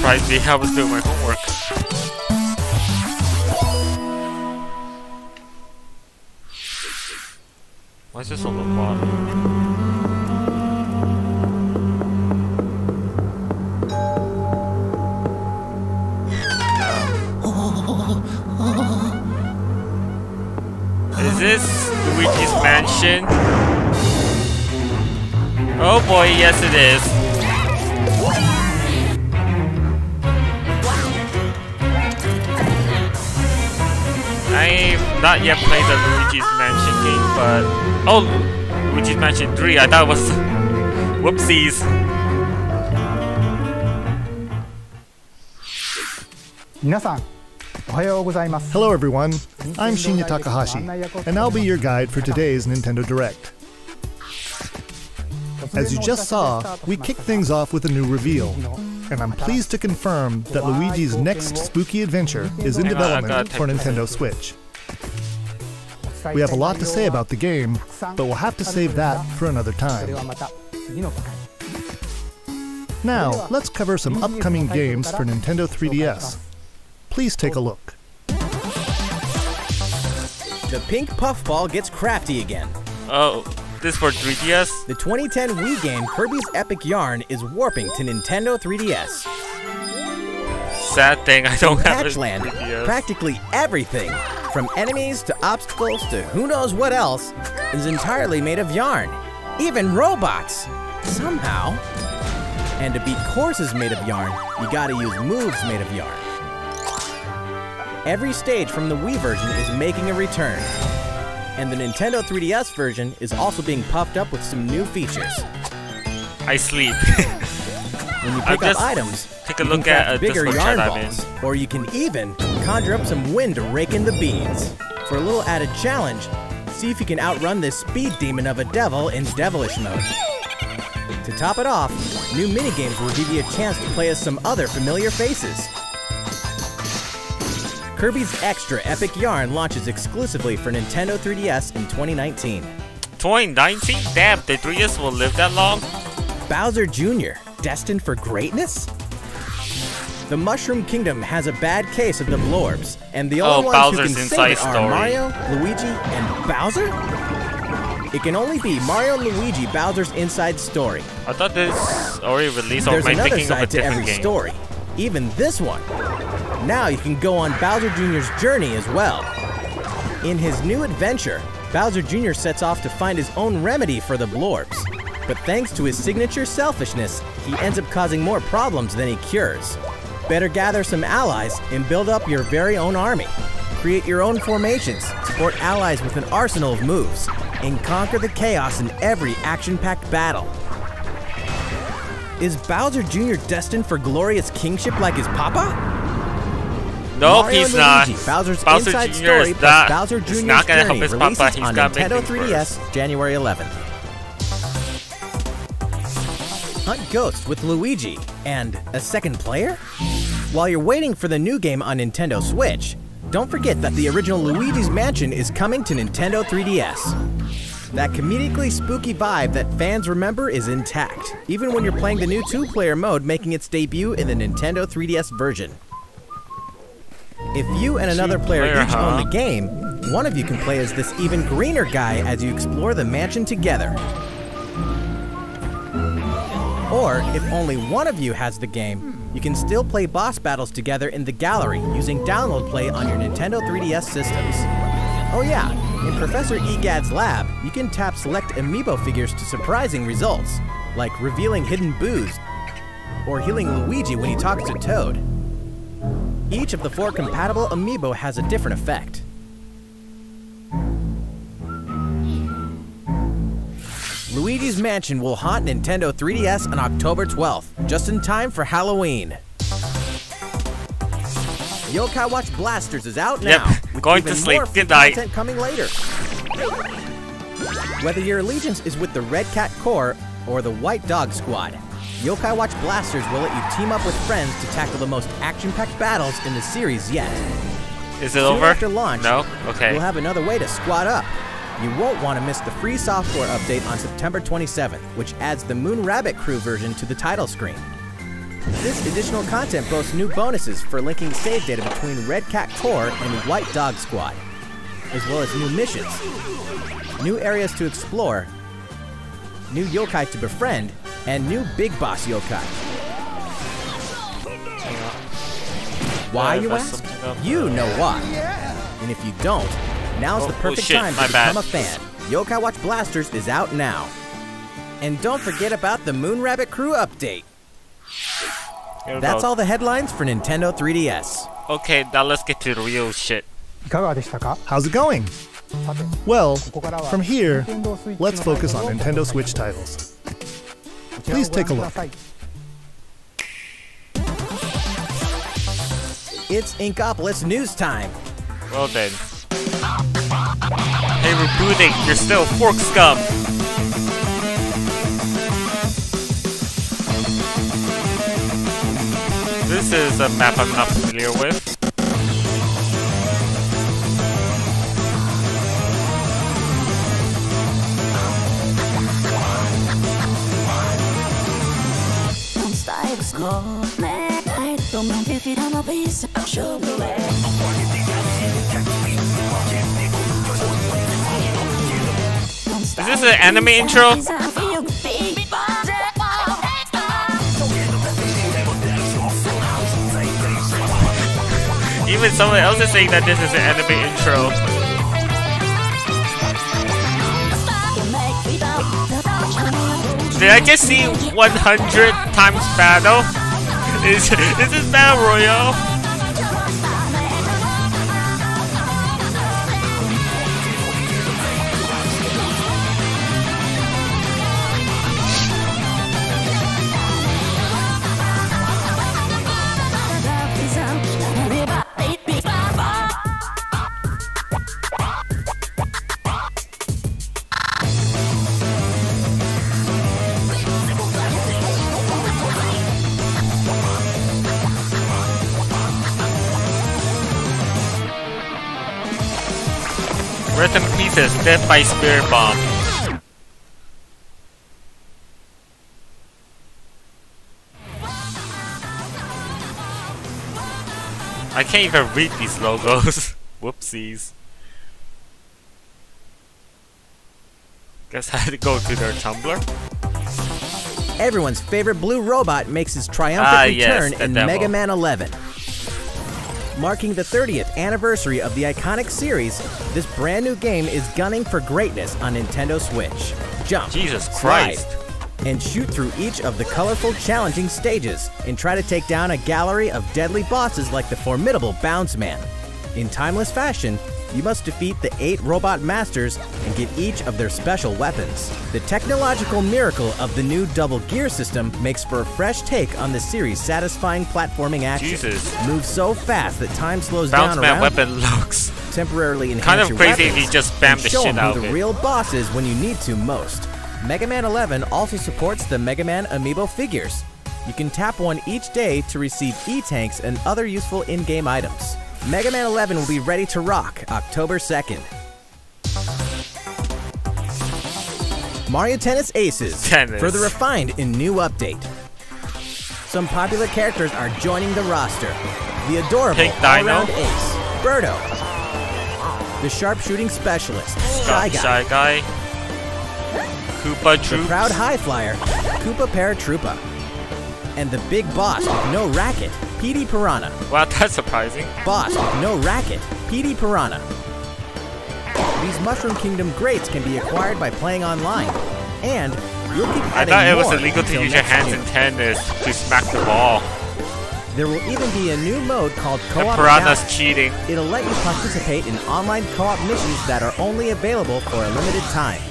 surprised me. I was doing my homework. Why is this on the bottom? Is this Luigi's Mansion? Oh boy, yes it is. I've not yet played the Luigi's Mansion game, but... Oh! Luigi's Mansion 3, I thought it was... Whoopsies. Hello everyone, I'm Shinya Takahashi, and I'll be your guide for today's Nintendo Direct. As you just saw, we kicked things off with a new reveal, and I'm pleased to confirm that Luigi's next spooky adventure is in development for Nintendo Switch. We have a lot to say about the game, but we'll have to save that for another time. Now, let's cover some upcoming games for Nintendo 3DS. Please take a look. The pink puffball gets crafty again. Oh, this for 3DS? The 2010 Wii game Kirby's Epic Yarn is warping to Nintendo 3DS. Sad thing, I don't have a Patchland, 3DS. practically everything, from enemies to obstacles to who knows what else, is entirely made of yarn. Even robots! Somehow. And to beat courses made of yarn, you gotta use moves made of yarn. Every stage from the Wii version is making a return. And the Nintendo 3DS version is also being puffed up with some new features. I sleep. When you pick up items, take a you look can at craft bigger Discord yarn chat I'm balls, or you can even conjure up some wind to rake in the beans. For a little added challenge, see if you can outrun this speed demon of a devil in devilish mode. To top it off, new minigames will give you a chance to play as some other familiar faces. Kirby's Extra Epic Yarn launches exclusively for Nintendo 3DS in 2019. 2019? Damn, the 3DS will live that long? Bowser Jr., destined for greatness? The Mushroom Kingdom has a bad case of the Blorbs, and the only ones who can save it are Mario, Luigi, and Bowser? It can only be Mario and Luigi Bowser's Inside Story. I thought this already released, or There's am I another thinking of a side to different every game? story, even this one. Now you can go on Bowser Jr.'s journey as well. In his new adventure, Bowser Jr. sets off to find his own remedy for the Blorbs. But thanks to his signature selfishness, he ends up causing more problems than he cures. Better gather some allies and build up your very own army. Create your own formations, support allies with an arsenal of moves, and conquer the chaos in every action-packed battle. Is Bowser Jr. destined for glorious kingship like his papa? No, Mario he's and not. Luigi, Bowser's Bowser Inside Jr. Story is plus not. Bowser He's Jr.'s not gonna help Journey his releases papa. He's on gotta make Nintendo things worse. 3DS, January 11th. Hunt Ghost with Luigi and a second player? While you're waiting for the new game on Nintendo Switch, don't forget that the original Luigi's Mansion is coming to Nintendo 3DS. That comedically spooky vibe that fans remember is intact, even when you're playing the new two-player mode making its debut in the Nintendo 3DS version. If you and another player each own the game, one of you can play as this even greener guy as you explore the mansion together. Or, if only one of you has the game, you can still play boss battles together in the gallery using Download Play on your Nintendo 3DS systems. Oh yeah, in Professor Egad's lab, you can tap select amiibo figures to surprising results, like revealing hidden boos, or healing Luigi when he talks to Toad. Each of the 4 compatible amiibo has a different effect. Luigi's Mansion will haunt Nintendo 3DS on October 12th, just in time for Halloween. Yokai Watch Blasters is out now, with going even to sleep. more free Good night. content coming later. Whether your allegiance is with the Red Cat Corps or the White Dog Squad, Yokai Watch Blasters will let you team up with friends to tackle the most action-packed battles in the series yet. Is it Soon over? after launch, No? Okay. we'll have another way to squad up. You won't want to miss the free software update on September 27th, which adds the Moon Rabbit Crew version to the title screen. This additional content boasts new bonuses for linking save data between Red Cat Corps and White Dog Squad, as well as new missions, new areas to explore, new yokai to befriend, and new Big Boss yokai. Why, you ask? You know why. And if you don't, now's the perfect time to become a fan. Yokai Watch Blasters is out now. And don't forget about the Moon Rabbit Crew update. That's all the headlines for Nintendo 3DS. Okay, now let's get to the real shit. How's it going? Well, from here, let's focus on Nintendo Switch titles. Please take a look. It's Inkopolis news time. Well then. Hey, rebooting, you're still fork scum. This is a map I'm not familiar with. Is this an anime intro? Even someone else is saying that this is an anime intro. Did I just see 100 times battle? Is this Battle Royale? Rest in pieces, death by spirit bomb. I can't even read these logos. Whoopsies. Guess I had to go to their Tumblr. Everyone's favorite blue robot makes his triumphant return in Mega Man 11. Marking the 30th anniversary of the iconic series, this brand new game is gunning for greatness on Nintendo Switch. Jump, Jesus Christ, slide, and shoot through each of the colorful, challenging stages, and try to take down a gallery of deadly bosses like the formidable Bounce Man. In timeless fashion, you must defeat the 8 robot masters and get each of their special weapons. The technological miracle of the new Double Gear system makes for a fresh take on the series' satisfying platforming action. Jesus. Moves so fast that time slows Bounce down Man around weapon looks temporarily enhance kind of your crazy weapons, if you just spam the show shit out who of the it. real boss is when you need to most. Mega Man 11 also supports the Mega Man Amiibo figures. You can tap one each day to receive E-Tanks and other useful in-game items. Mega Man 11 will be ready to rock October 2nd. Mario Tennis Aces, further refined in new update. Some popular characters are joining the roster. The adorable all-around ace, Birdo. The sharpshooting specialist, Shy Guy. Koopa Troops. The proud high flyer, Koopa Paratroopa. And the big boss with no racket, Petey Piranha. Wow, that's surprising. Boss with no racket, Petey Piranha. These Mushroom Kingdom greats can be acquired by playing online, and you'll keep adding I thought it was more illegal to use your hands in tennis to smack the ball. There will even be a new mode called Co-op. The Piranha's cheating. It'll let you participate in online co-op missions that are only available for a limited time.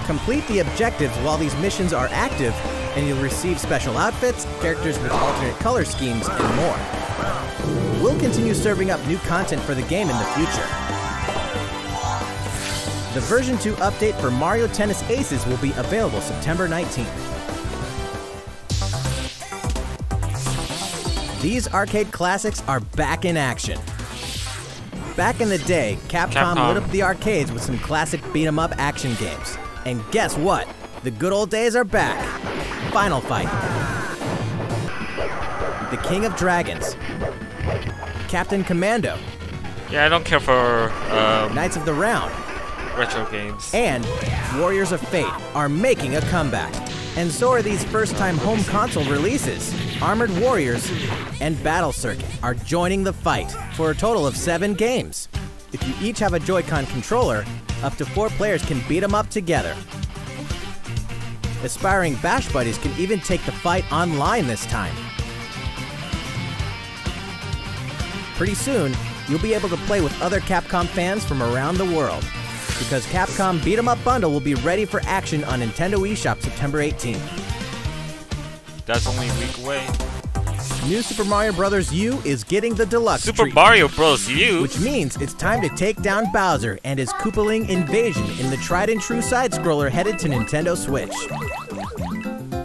Complete the objectives while these missions are active, and you'll receive special outfits, characters with alternate color schemes, and more. We'll continue serving up new content for the game in the future. The version 2 update for Mario Tennis Aces will be available September 19th. These arcade classics are back in action. Back in the day, Capcom lit up the arcades with some classic beat-em-up action games. And guess what? The good old days are back. Final Fight. the King of Dragons, Captain Commando. Yeah, I don't care for Knights of the Round, retro games. and Warriors of Fate are making a comeback. And so are these first-time home console releases. Armored Warriors and Battle Circuit are joining the fight for a total of 7 games. If you each have a Joy-Con controller, up to 4 players can beat them up together. Aspiring Bash Buddies can even take the fight online this time. Pretty soon, you'll be able to play with other Capcom fans from around the world, because Capcom Beat 'em Up Bundle will be ready for action on Nintendo eShop September 18th. That's only a week away. New Super Mario Bros. U is getting the deluxe Super treatment, Mario Bros. U? which means it's time to take down Bowser and his Koopaling invasion in the tried and true side-scroller headed to Nintendo Switch.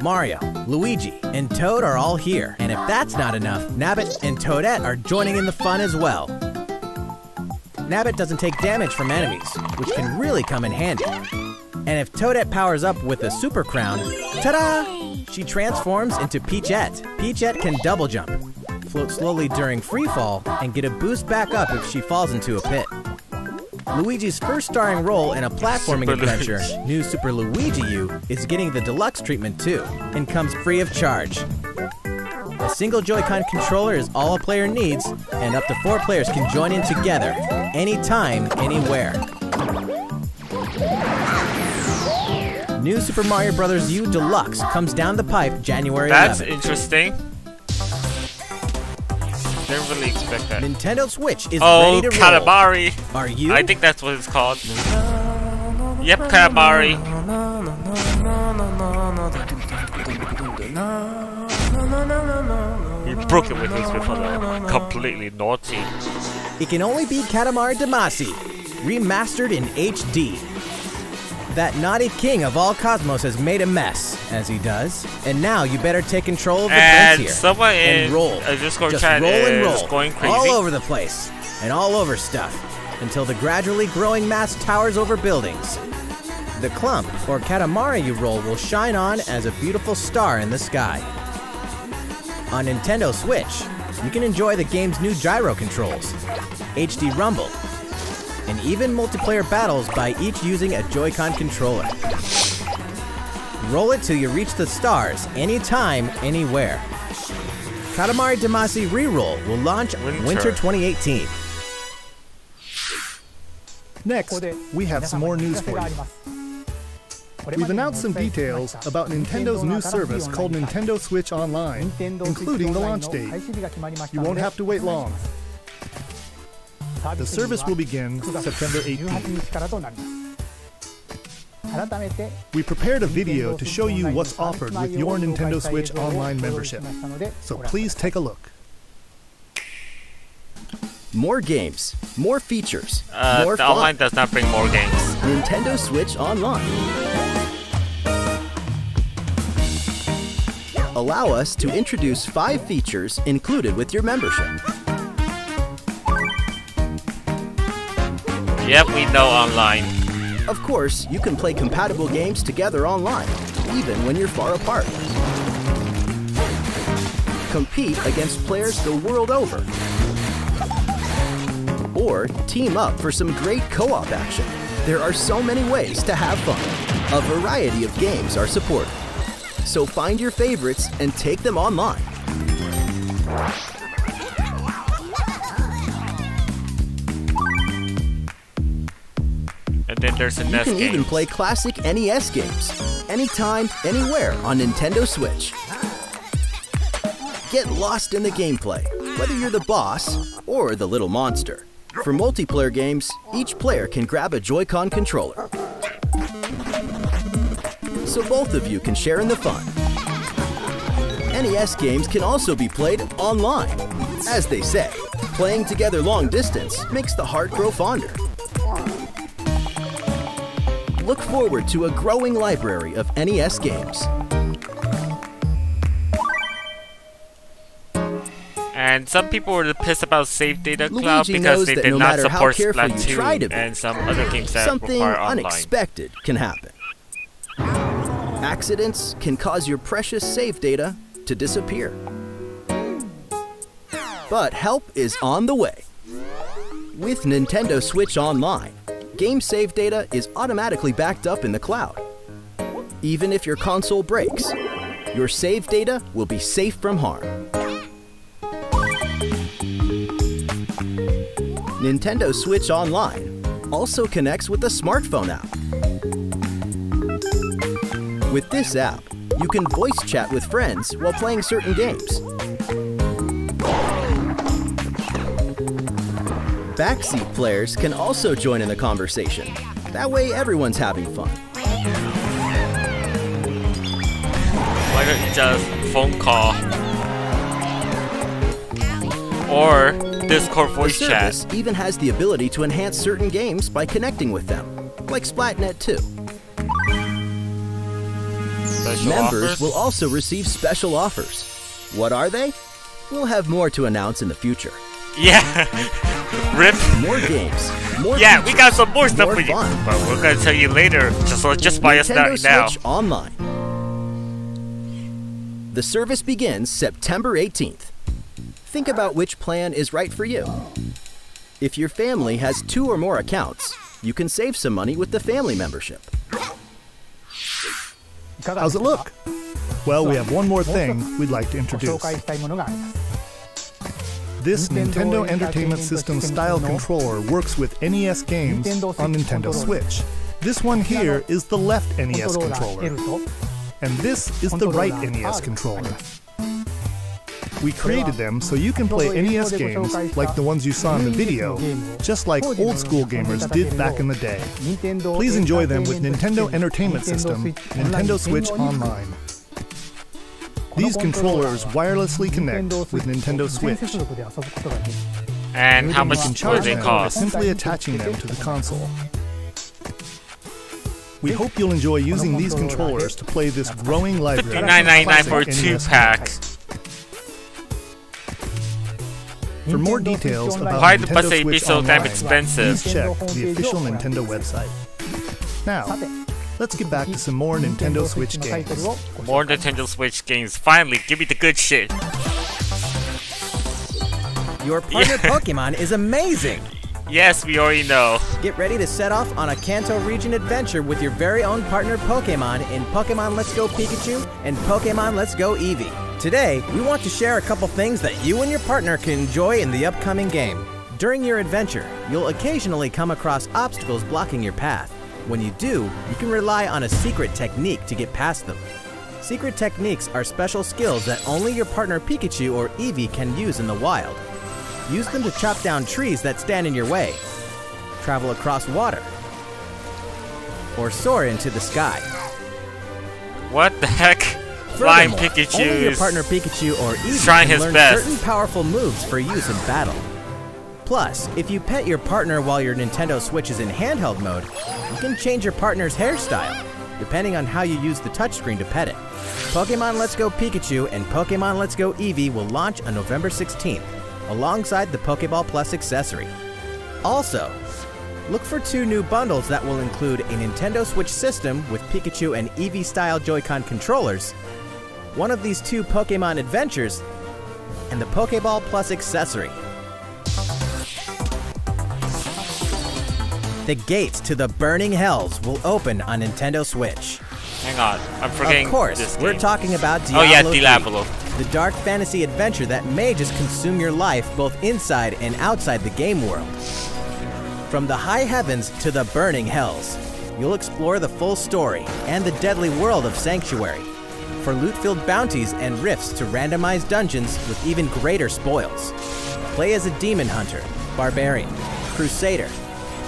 Mario, Luigi, and Toad are all here, and if that's not enough, Nabbit and Toadette are joining in the fun as well. Nabbit doesn't take damage from enemies, which can really come in handy. And if Toadette powers up with a Super Crown, ta-da! She transforms into Peachette. Peachette can double jump, float slowly during free fall, and get a boost back up if she falls into a pit. Luigi's first starring role in a platforming Super adventure, Luigi. New Super Luigi U, is getting the deluxe treatment too, and comes free of charge. A single Joy-Con controller is all a player needs, and up to 4 players can join in together, anytime, anywhere. New Super Mario Bros. U Deluxe comes down the pipe January 11th. That's interesting. Didn't really expect that. Nintendo Switch is Oh, ready to roll. Katamari. Are you? I think that's what it's called. Yep, Katamari. He broke it with his Whiffle, completely naughty. It can only be Katamari Damacy, remastered in HD. That naughty king of all cosmos has made a mess, as he does, and now you better take control of the And prince here. someone and in roll. a Discord Just chat roll and is roll, going crazy. all over the place, and all over stuff, until the gradually growing mass towers over buildings. The clump, or Katamari you roll, will shine on as a beautiful star in the sky. On Nintendo Switch, you can enjoy the game's new gyro controls, HD Rumble, and even multiplayer battles by each using a Joy-Con controller. Roll it till you reach the stars, anytime, anywhere. Katamari Damacy Reroll will launch Winter 2018. Next, we have some more news for you. We've announced some details about Nintendo's new service called Nintendo Switch Online, including the launch date. You won't have to wait long. The service will begin September 18th. We prepared a video to show you what's offered with your Nintendo Switch Online membership, so please take a look. More games, more features, more The fun. online does not bring more games. Nintendo Switch Online. Allow us to introduce 5 features included with your membership. Yep, we know online. Of course, you can play compatible games together online, even when you're far apart. Compete against players the world over. Or team up for some great co-op action. There are so many ways to have fun. A variety of games are supported. So find your favorites and take them online. And then there's a You NES can game. even play classic NES games, anytime, anywhere on Nintendo Switch. Get lost in the gameplay, whether you're the boss or the little monster. For multiplayer games, each player can grab a Joy-Con controller, so both of you can share in the fun. NES games can also be played online. As they say, playing together long distance makes the heart grow fonder. Look forward to a growing library of NES games. And some people were pissed about Save Data Cloud Luigi because knows they that did no not matter how support careful you try to Splatoon be, and some other games that something require online. unexpected can happen. Accidents can cause your precious save data to disappear. But help is on the way. With Nintendo Switch Online, game save data is automatically backed up in the cloud. Even if your console breaks, your save data will be safe from harm. Nintendo Switch Online also connects with the smartphone app. With this app, you can voice chat with friends while playing certain games. Backseat players can also join in the conversation. That way everyone's having fun. Why don't you just phone call? Or Discord voice the chat. service even has the ability to enhance certain games by connecting with them, like Splatnet 2. Special Members offers? will also receive special offers. What are they? We'll have more to announce in the future. Yeah. Rip. More games, more Yeah, we features, got some more stuff more for you, fun. but we're gonna tell you later. Just buy us Nintendo now. Switch Online. The service begins September 18th. Think about which plan is right for you. If your family has 2 or more accounts, you can save some money with the family membership. How's it look? Well, we have one more thing we'd like to introduce. This Nintendo Entertainment System style controller works with NES games on Nintendo Switch. This one here is the left NES controller, and this is the right NES controller. We created them so you can play NES games like the ones you saw in the video, just like old school gamers did back in the day. Please enjoy them with Nintendo Entertainment System, Nintendo Switch Online. These controllers wirelessly connect with Nintendo Switch. And how much You can do charge they them by cost? simply attaching them to the console. We hope you'll enjoy using these controllers to play this growing library of $59.99 for a classic NES 2-pack. titles. For more details about Why the Nintendo bus be Switch so damn Online, expensive? please check the official Nintendo website. Now, let's get back to some more Nintendo Switch games. More Nintendo Switch games. Finally, give me the good shit. Your partner Pokemon is amazing! Yes, we already know. Get ready to set off on a Kanto region adventure with your very own partner Pokemon in Pokemon Let's Go Pikachu and Pokemon Let's Go Eevee. Today, we want to share a couple things that you and your partner can enjoy in the upcoming game. During your adventure, you'll occasionally come across obstacles blocking your path. When you do, you can rely on a secret technique to get past them. Secret techniques are special skills that only your partner Pikachu or Eevee can use in the wild. Use them to chop down trees that stand in your way, travel across water, or soar into the sky. What the heck? Flying Furthermore, Pikachu only your is partner Pikachu or Eevee trying can his learn best. certain powerful moves for use in battle. Plus, if you pet your partner while your Nintendo Switch is in handheld mode, you can change your partner's hairstyle, depending on how you use the touchscreen to pet it. Pokemon Let's Go Pikachu and Pokemon Let's Go Eevee will launch on November 16th, alongside the Pokeball Plus accessory. Also, look for 2 new bundles that will include a Nintendo Switch system with Pikachu and Eevee-style Joy-Con controllers, one of these 2 Pokemon adventures, and the Pokeball Plus accessory. The gates to the Burning Hells will open on Nintendo Switch. Hang on, I'm forgetting Of course, this we're game. talking about Diablo Oh yeah, 3, Diablo. the dark fantasy adventure that may just consume your life both inside and outside the game world. From the high heavens to the burning hells, you'll explore the full story and the deadly world of Sanctuary, for loot-filled bounties and rifts to randomized dungeons with even greater spoils. Play as a demon hunter, barbarian, crusader,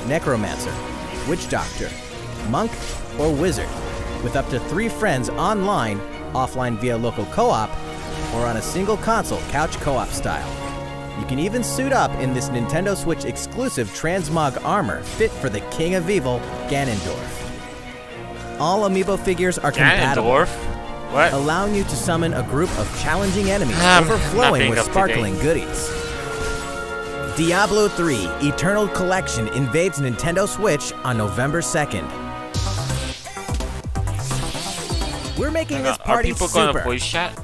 necromancer, witch doctor, monk, or wizard, with up to 3 friends online, offline via local co-op, or on a single console couch co-op style. You can even suit up in this Nintendo Switch exclusive transmog armor fit for the King of Evil, Ganondorf. All amiibo figures are compatible, Ganondorf? What? allowing you to summon a group of challenging enemies Not overflowing being with up to sparkling date. goodies. Diablo 3 Eternal Collection invades Nintendo Switch on November 2nd. We're making this Are party people gonna super. voice chat?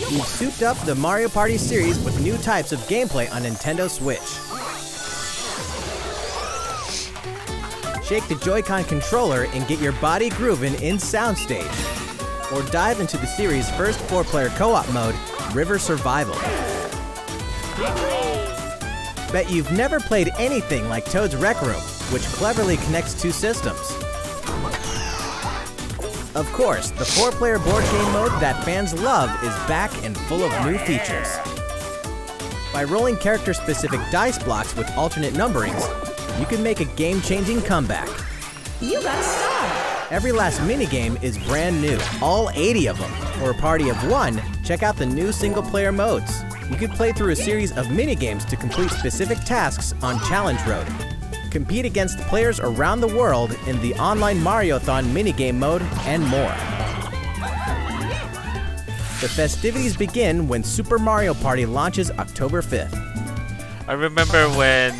We've souped up the Mario Party series with new types of gameplay on Nintendo Switch. Shake the Joy-Con controller and get your body grooving in Soundstage. Or dive into the series' first 4-player co-op mode, River Survival. Bet you've never played anything like Toad's Rec Room, which cleverly connects 2 systems. Of course, the 4-player board game mode that fans love is back and full of new features. By rolling character-specific dice blocks with alternate numberings, you can make a game-changing comeback. You got a star! Every last minigame is brand new, all 80 of them. For a party of 1, check out the new single-player modes. You can play through a series of minigames to complete specific tasks on Challenge Road. Compete against players around the world in the online Mariothon minigame mode, and more. The festivities begin when Super Mario Party launches October 5th. I remember when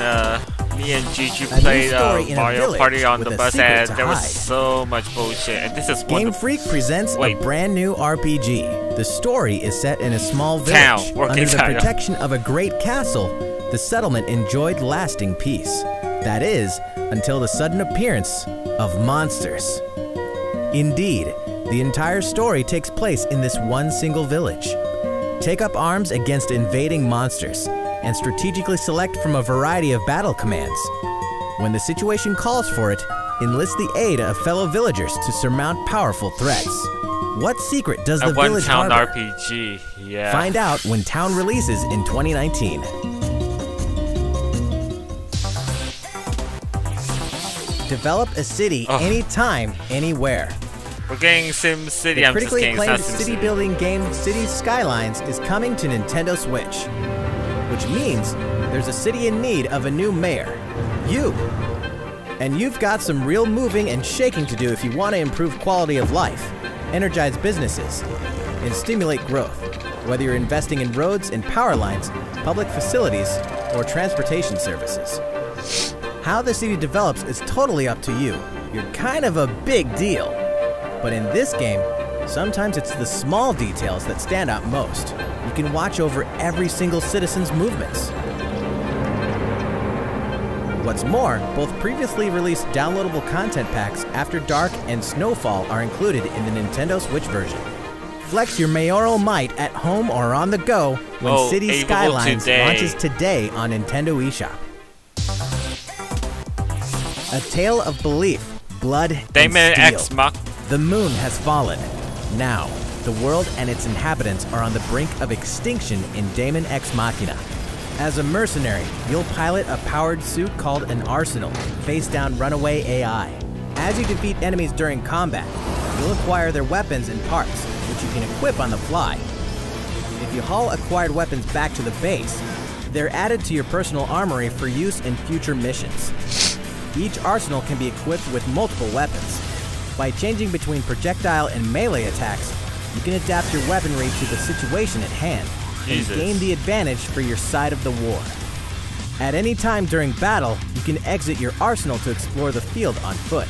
me and Gigi played Mario Party on the bus, and there was so much bullshit. And this is Game Freak presents a brand new RPG. The story is set in a small village. Under the protection of a great castle, the settlement enjoyed lasting peace. That is, until the sudden appearance of monsters. Indeed, the entire story takes place in this one single village. Take up arms against invading monsters, and strategically select from a variety of battle commands. When the situation calls for it, enlist the aid of fellow villagers to surmount powerful threats. What secret does the village harbor? RPG, yeah. Find out when Town releases in 2019. Develop a city anytime, anywhere. We're getting SimCity. The critically acclaimed city-building game Cities Skylines is coming to Nintendo Switch, which means there's a city in need of a new mayor, you. And you've got some real moving and shaking to do if you want to improve quality of life, energize businesses, and stimulate growth, whether you're investing in roads and power lines, public facilities, or transportation services. How the city develops is totally up to you. You're kind of a big deal. But in this game, sometimes it's the small details that stand out most. You can watch over every single citizen's movements. What's more, both previously released downloadable content packs After Dark and Snowfall are included in the Nintendo Switch version. Flex your mayoral might at home or on the go when Cities Skylines launches today on Nintendo eShop. A tale of belief, blood, Damon and X steel. Mach. The moon has fallen. Now, the world and its inhabitants are on the brink of extinction in Damon X Machina. As a mercenary, you'll pilot a powered suit called an Arsenal, face down runaway AI. As you defeat enemies during combat, you'll acquire their weapons and parts, which you can equip on the fly. If you haul acquired weapons back to the base, they're added to your personal armory for use in future missions. Each arsenal can be equipped with multiple weapons. By changing between projectile and melee attacks, you can adapt your weaponry to the situation at hand and gain the advantage for your side of the war. At any time during battle, you can exit your arsenal to explore the field on foot.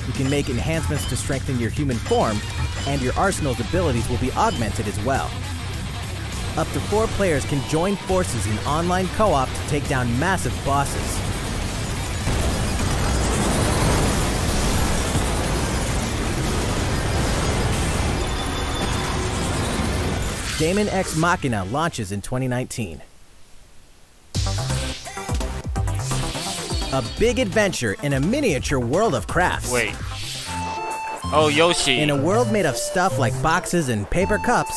You can make enhancements to strengthen your human form, and your arsenal's abilities will be augmented as well. Up to 4 players can join forces in online co-op to take down massive bosses. Damon X Machina launches in 2019. A big adventure in a miniature world of crafts. Wait. Oh, Yoshi. In a world made of stuff like boxes and paper cups,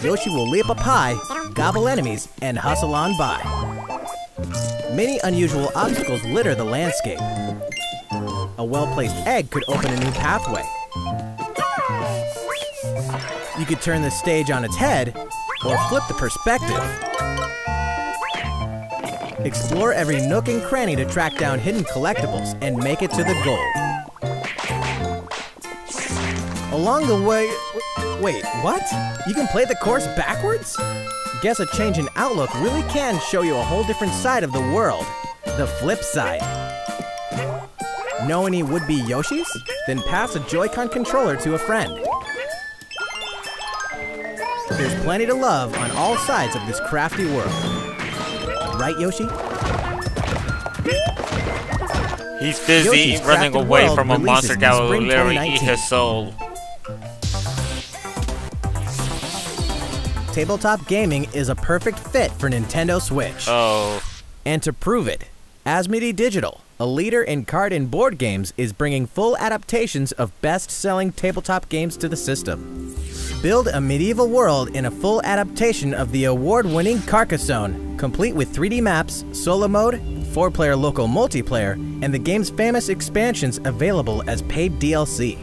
Yoshi will leap up high, gobble enemies, and hustle on by. Many unusual obstacles litter the landscape. A well-placed egg could open a new pathway. You could turn the stage on its head, or flip the perspective. Explore every nook and cranny to track down hidden collectibles and make it to the goal. Along the way... Wait, what? You can play the course backwards? Guess a change in outlook really can show you a whole different side of the world. The flip side. Know any would-be Yoshis? Then pass a Joy-Con controller to a friend. There's plenty to love on all sides of this crafty world. Right, Yoshi? He's busy Yoshi's running Crafted away World from a monster releases in that will spring literally 2019. eat his soul. Tabletop gaming is a perfect fit for Nintendo Switch. Oh. And to prove it, Asmodee Digital, a leader in card and board games, is bringing full adaptations of best-selling tabletop games to the system. Build a medieval world in a full adaptation of the award-winning Carcassonne, complete with 3D maps, solo mode, 4-player local multiplayer, and the game's famous expansions available as paid DLC.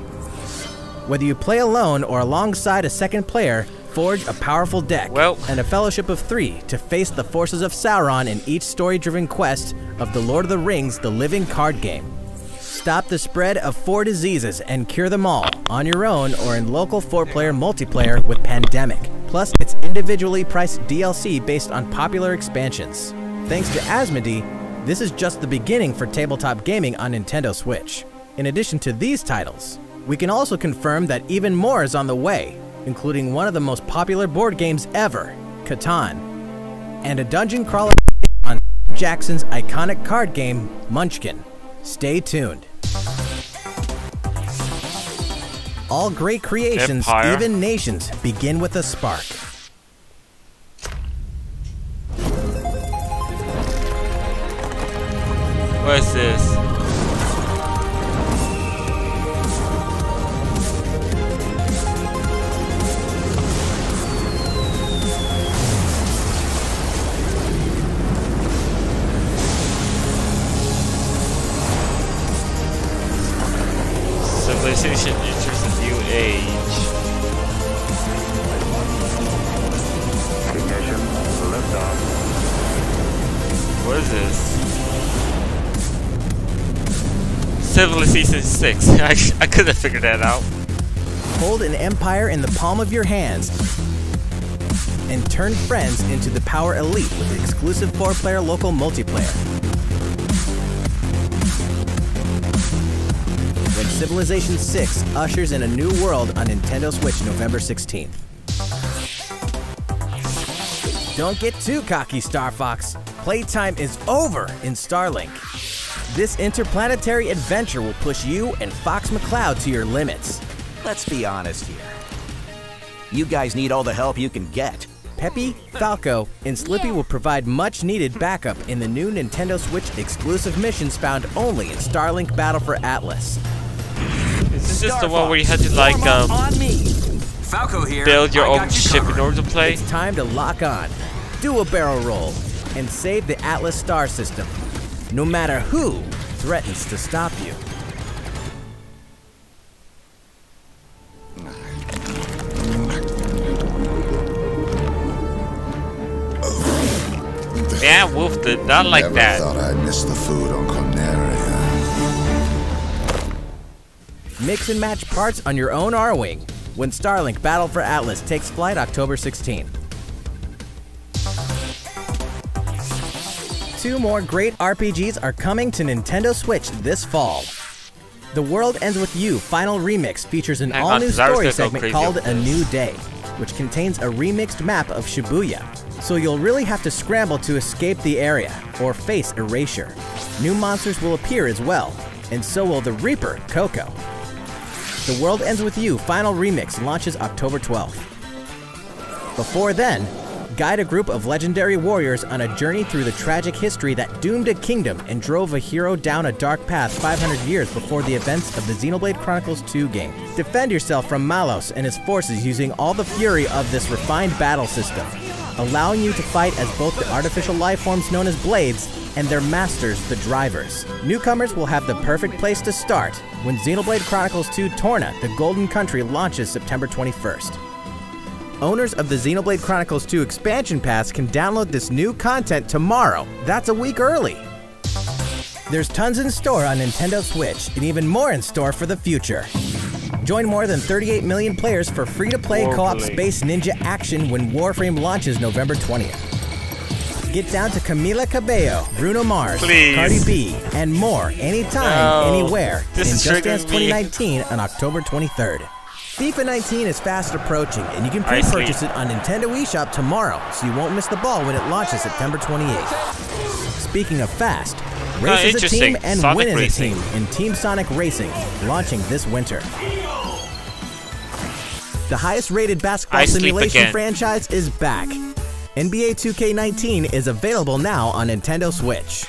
Whether you play alone or alongside a second player, forge a powerful deck and a fellowship of 3 to face the forces of Sauron in each story-driven quest of The Lord of the Rings: The Living Card Game. Stop the spread of 4 diseases and cure them all on your own or in local 4-player multiplayer with Pandemic. Plus, it's individually priced DLC based on popular expansions. Thanks to Asmodee, this is just the beginning for tabletop gaming on Nintendo Switch. In addition to these titles, we can also confirm that even more is on the way, including one of the most popular board games ever, Catan, and a dungeon crawler on Jackson's iconic card game, Munchkin. Stay tuned. All great creations, Empire. even nations, begin with a spark. What is this? Civilization enters a new age. Ignition, liftoff. What is this? Civilization 6. I could have figured that out. Hold an empire in the palm of your hands and turn friends into the Power Elite with exclusive 4-player local multiplayer. When Civilization 6 ushers in a new world on Nintendo Switch November 16th. Don't get too cocky, Star Fox. Playtime is over in Starlink. This interplanetary adventure will push you and Fox McCloud to your limits. Let's be honest here. You guys need all the help you can get. Peppy, Falco, and Slippy will provide much-needed backup in the new Nintendo Switch exclusive missions found only in Starlink Battle for Atlas. Is this just the one where you had to like Falco here. build your own ship in order to play? It's time to lock on, do a barrel roll, and save the Atlas star system, no matter who threatens to stop you. Yeah, Wolf did not like Never that. thought I'd miss the food on Corneria. Mix and match parts on your own R-Wing when Starlink Battle for Atlas takes flight October 16th. 2 more great RPGs are coming to Nintendo Switch this fall. The World Ends With You Final Remix features an all-new story segment called A New Day, which contains a remixed map of Shibuya. So you'll really have to scramble to escape the area, or face erasure. New monsters will appear as well, and so will the Reaper, Coco. The World Ends With You Final Remix launches October 12th. Before then, guide a group of legendary warriors on a journey through the tragic history that doomed a kingdom and drove a hero down a dark path 500 years before the events of the Xenoblade Chronicles 2 game. Defend yourself from Malos and his forces using all the fury of this refined battle system, allowing you to fight as both the artificial lifeforms known as Blades and their masters, the Drivers. Newcomers will have the perfect place to start when Xenoblade Chronicles 2 Torna, the Golden Country launches September 21st. Owners of the Xenoblade Chronicles 2 Expansion Pass can download this new content tomorrow. That's a week early. There's tons in store on Nintendo Switch, and even more in store for the future. Join more than 38 million players for free-to-play co-op Space Ninja action when Warframe launches November 20th. Get down to Camila Cabello, Bruno Mars, Cardi B, and more anytime, anywhere in Just Dance 2019 on October 23rd. FIFA 19 is fast approaching, and you can pre-purchase it on Nintendo eShop tomorrow, so you won't miss the ball when it launches September 28th. Speaking of fast, race as a team and Sonic win as Racing. a team in Team Sonic Racing, launching this winter. The highest-rated basketball simulation franchise is back. NBA 2K19 is available now on Nintendo Switch.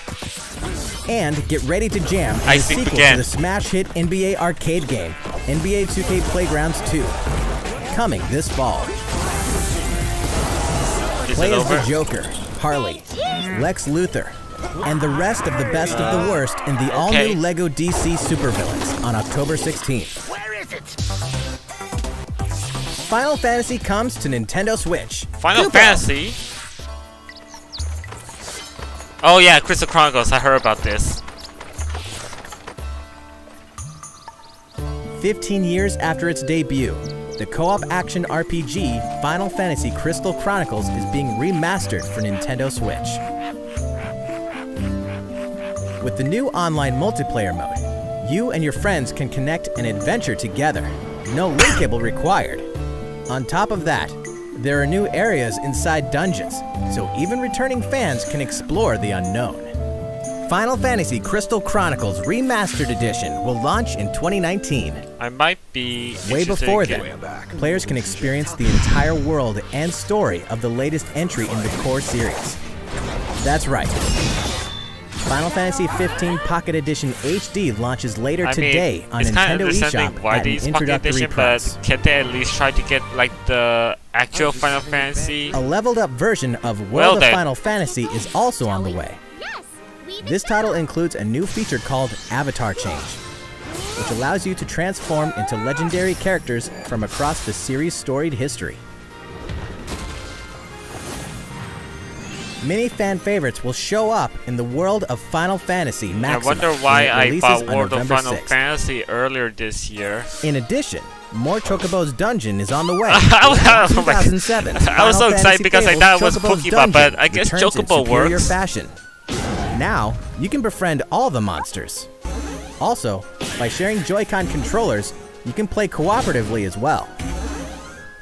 And get ready to jam in the sequel to the smash hit NBA arcade game, NBA 2K Playgrounds 2, coming this fall. Play as the Joker, Harley, Lex Luthor, and the rest of the best of the worst in the all-new LEGO DC Supervillains on October 16th. Where is it? Final Fantasy comes to Nintendo Switch. Final Fantasy? Oh yeah, Crystal Chronicles, I heard about this. 15 years after its debut, the co-op action RPG Final Fantasy Crystal Chronicles is being remastered for Nintendo Switch. With the new online multiplayer mode, you and your friends can connect and adventure together. No link cable required. On top of that, there are new areas inside dungeons, so even returning fans can explore the unknown. Final Fantasy Crystal Chronicles Remastered Edition will launch in 2019. I might be way before then. Players can experience the entire world and story of the latest entry in the core series. That's right. Final Fantasy 15 Pocket Edition HD launches later today on Nintendo eShop at an introductory price. But can't they at least try to get like the actual Final Fantasy? A leveled up version of World of Final Fantasy is also on the way. This title includes a new feature called Avatar Change, which allows you to transform into legendary characters from across the series' storied history. Many fan favorites will show up in the world of Final Fantasy Maxima. I wonder why I bought World of Final 6th. Fantasy earlier this year. In addition, more Chocobo's Dungeon is on the way. 2007. I was so excited because I thought it was Pokemon, but I guess Chocobo works. Fashion. Now, you can befriend all the monsters. Also, by sharing Joy-Con controllers, you can play cooperatively as well.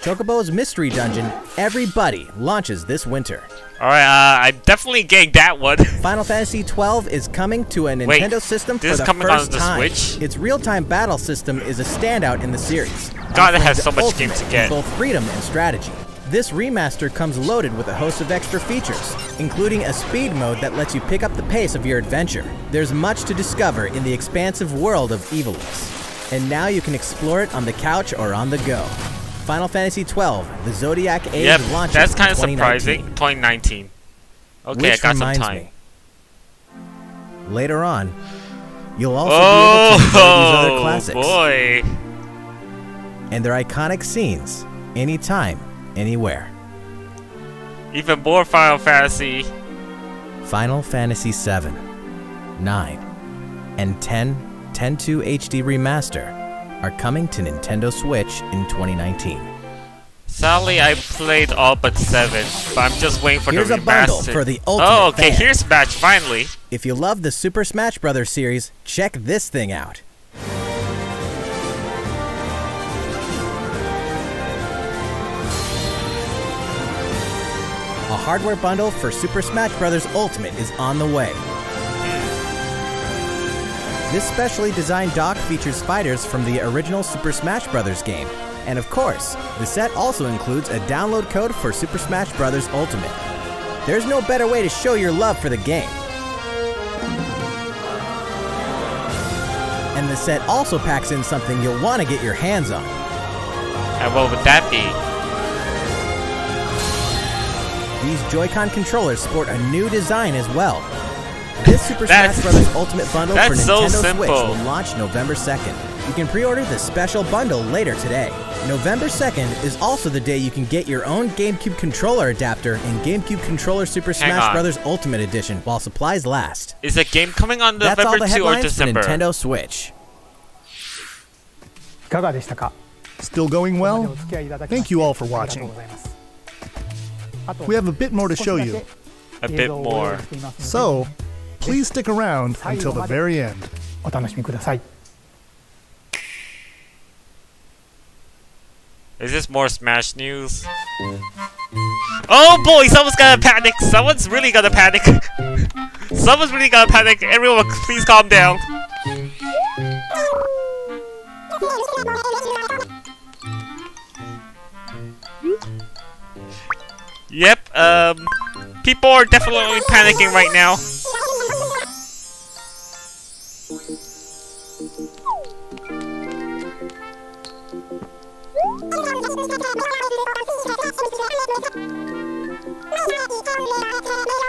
Chocobo's Mystery Dungeon, Everybody, launches this winter. Alright, I'm definitely getting that one. Final Fantasy XII is coming to a Nintendo system for the first time. Switch? Its real-time battle system is a standout in the series. God, it has so much games to get. Both freedom and strategy. This remaster comes loaded with a host of extra features, including a speed mode that lets you pick up the pace of your adventure. There's much to discover in the expansive world of Ivalice, and now you can explore it on the couch or on the go. Final Fantasy XII, the Zodiac Age launches that's kind of 2019. surprising. 2019. Okay, Which I got some reminds time. Me, later on, you'll also be able to enjoy these other classics. Boy. And their iconic scenes, anytime, anywhere. Even more Final Fantasy. Final Fantasy VII, 9, and 10, 10-2 HD Remaster are coming to Nintendo Switch in 2019. Sadly, I played all but 7, but I'm just waiting for Here's the remaster. a bundle for the ultimate Oh, okay, fan. here's Match, finally. If you love the Super Smash Bros. Series, check this thing out. A hardware bundle for Super Smash Bros. Ultimate is on the way. This specially designed dock features fighters from the original Super Smash Bros. Game. And of course, the set also includes a download code for Super Smash Bros. Ultimate. There's no better way to show your love for the game. And the set also packs in something you'll want to get your hands on. And what would that be? These Joy-Con controllers sport a new design as well. This Super Smash Bros. Ultimate Bundle for Nintendo Switch will launch November 2nd. You can pre-order the special bundle later today. November 2nd is also the day you can get your own GameCube controller adapter and GameCube Controller Super Smash Bros. Ultimate Edition while supplies last. Is the game coming on That's November all the 2 or headlines December? for Nintendo Switch. Still going well? Thank you all for watching. We have a bit more to show you. A bit more. So, please stick around until the very end. Is this more Smash news? Oh boy, someone's gonna panic! Someone's really gonna panic! Someone's really gonna panic! Everyone, please calm down! Yep, people are definitely panicking right now.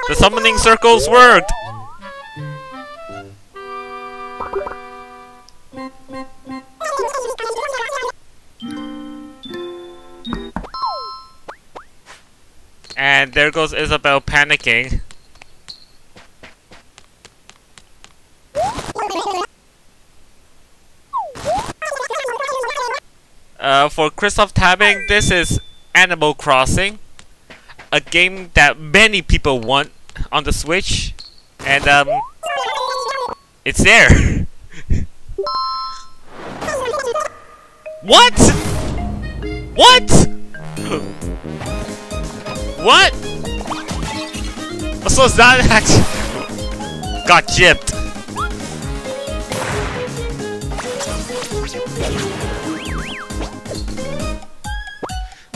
The summoning circles worked! And there goes Isabelle panicking. For Christoph Tabbing, this is Animal Crossing, a game that many people want on the Switch, and it's there. What? What? What? So that actually got gypped.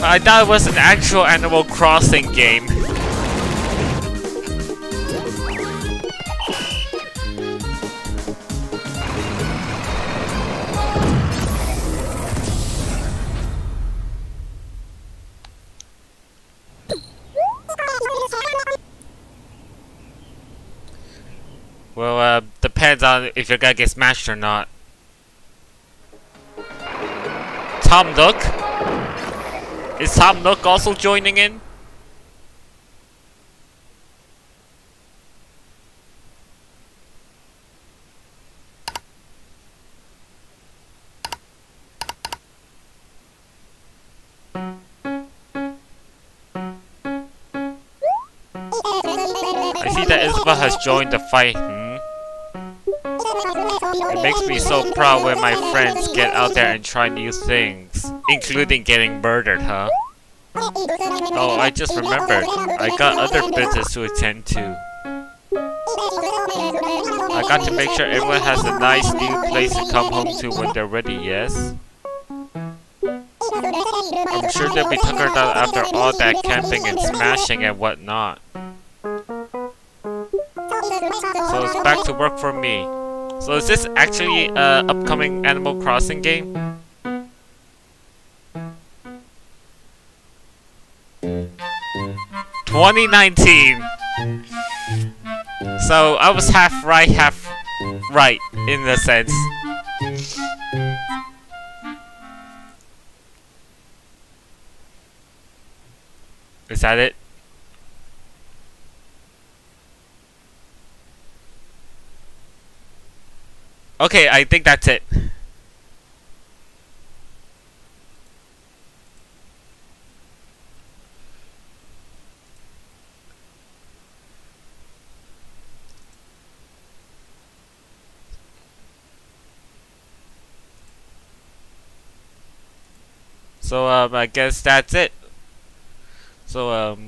I thought it was an actual Animal Crossing game. Well, depends on if you're gonna get smashed or not. Tom Nook? Is Tom Nook also joining in? I see that Isabelle has joined the fight. It makes me so proud when my friends get out there and try new things, including getting murdered, huh? Oh, I just remembered. I got other business to attend to. I got to make sure everyone has a nice new place to come home to when they're ready, yes? I'm sure they'll be tuckered out after all that camping and smashing and whatnot. So it's back to work for me. So is this actually an upcoming Animal Crossing game? $2019. So I was half right in a sense. Is that it? Okay, I think that's it. So I guess that's it. So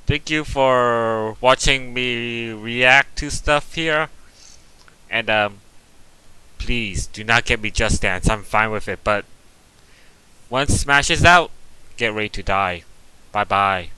thank you for watching me react to stuff here. And please do not get me Just Dance. I'm fine with it, but once Smash is out, get ready to die. Bye bye.